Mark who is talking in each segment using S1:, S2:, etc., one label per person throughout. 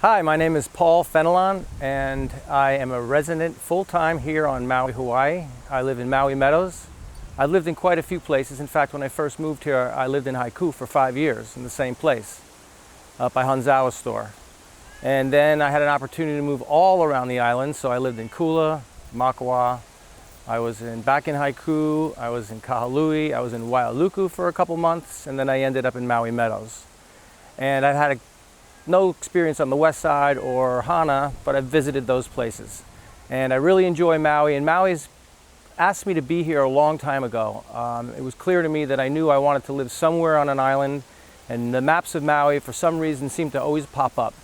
S1: Hi, my name is Paul Fenelon, and I am a resident full-time here on Maui, Hawaii. I live in Maui Meadows. I've lived in quite a few places. In fact, when I first moved here, I lived in Haiku for 5 years in the same place, up by Hanzawa store. And then I had an opportunity to move all around the island, so I lived in Kula, Makawa. I was back in Haiku, I was in Kahului, I was in Waialuku for a couple months, and then I ended up in Maui Meadows. And I've had no experience on the west side or Hana, but I've visited those places. And I really enjoy Maui, and Maui's asked me to be here a long time ago. It was clear to me that I knew I wanted to live somewhere on an island, and the maps of Maui for some reason seemed to always pop up.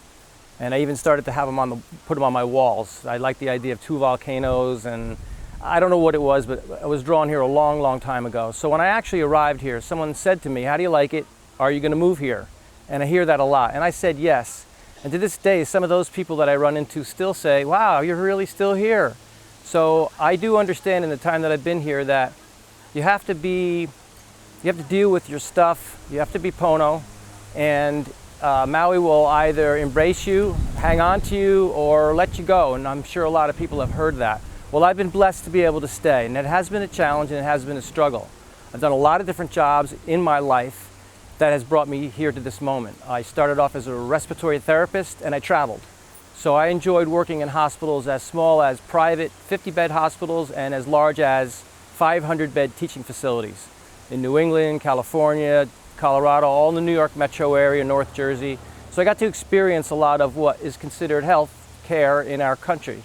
S1: And I even started to have them put them on my walls. I liked the idea of 2 volcanoes, and I don't know what it was, but I was drawn here a long, long time ago. So when I actually arrived here, someone said to me, "How do you like it? Are you going to move here?" And I hear that a lot. And I said yes. And to this day, some of those people that I run into still say, "Wow, you're really still here." So I do understand in the time that I've been here that you have to deal with your stuff. You have to be Pono. And Maui will either embrace you, hang on to you, or let you go. And I'm sure a lot of people have heard that. Well, I've been blessed to be able to stay. And it has been a challenge and it has been a struggle. I've done a lot of different jobs in my life that has brought me here to this moment. I started off as a respiratory therapist and I traveled. So I enjoyed working in hospitals as small as private 50-bed hospitals and as large as 500-bed teaching facilities in New England, California, Colorado, all in the New York metro area, North Jersey. So I got to experience a lot of what is considered health care in our country.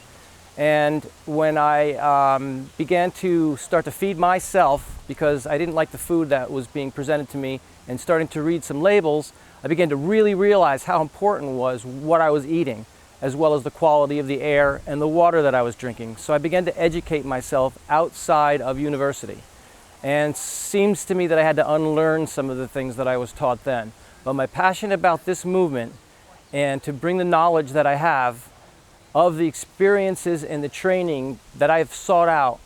S1: And when I began to start to feed myself, because I didn't like the food that was being presented to me, and starting to read some labels, I began to really realize how important was what I was eating, as well as the quality of the air and the water that I was drinking. So I began to educate myself outside of university. And it seems to me that I had to unlearn some of the things that I was taught then. But my passion about this movement and to bring the knowledge that I have of the experiences and the training that I've sought out,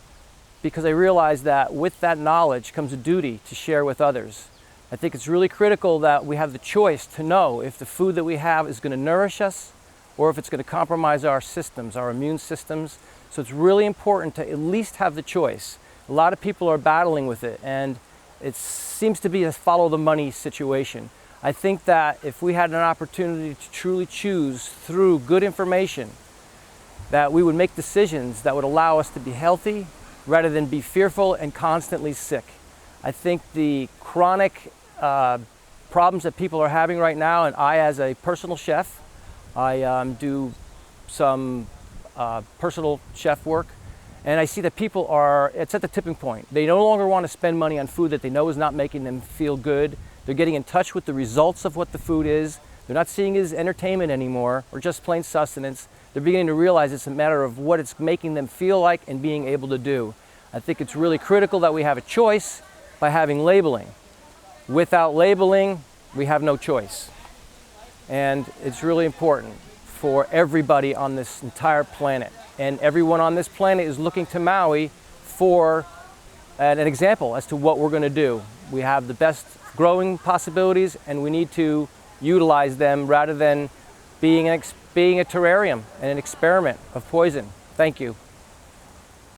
S1: because I realized that with that knowledge comes a duty to share with others. I think it's really critical that we have the choice to know if the food that we have is going to nourish us or if it's going to compromise our systems, our immune systems. So it's really important to at least have the choice. A lot of people are battling with it, and it seems to be a follow the money situation. I think that if we had an opportunity to truly choose through good information, that we would make decisions that would allow us to be healthy rather than be fearful and constantly sick. I think the chronic problems that people are having right now, and I as a personal chef, I do some personal chef work, and I see that people it's at the tipping point. They no longer want to spend money on food that they know is not making them feel good. They're getting in touch with the results of what the food is. They're not seeing it as entertainment anymore or just plain sustenance. They're beginning to realize it's a matter of what it's making them feel like and being able to do. I think it's really critical that we have a choice by having labeling. Without labeling, we have no choice. And it's really important for everybody on this entire planet. And everyone on this planet is looking to Maui for an example as to what we're going to do. We have the best growing possibilities, and we need to utilize them rather than being a terrarium and an experiment of poison. Thank you.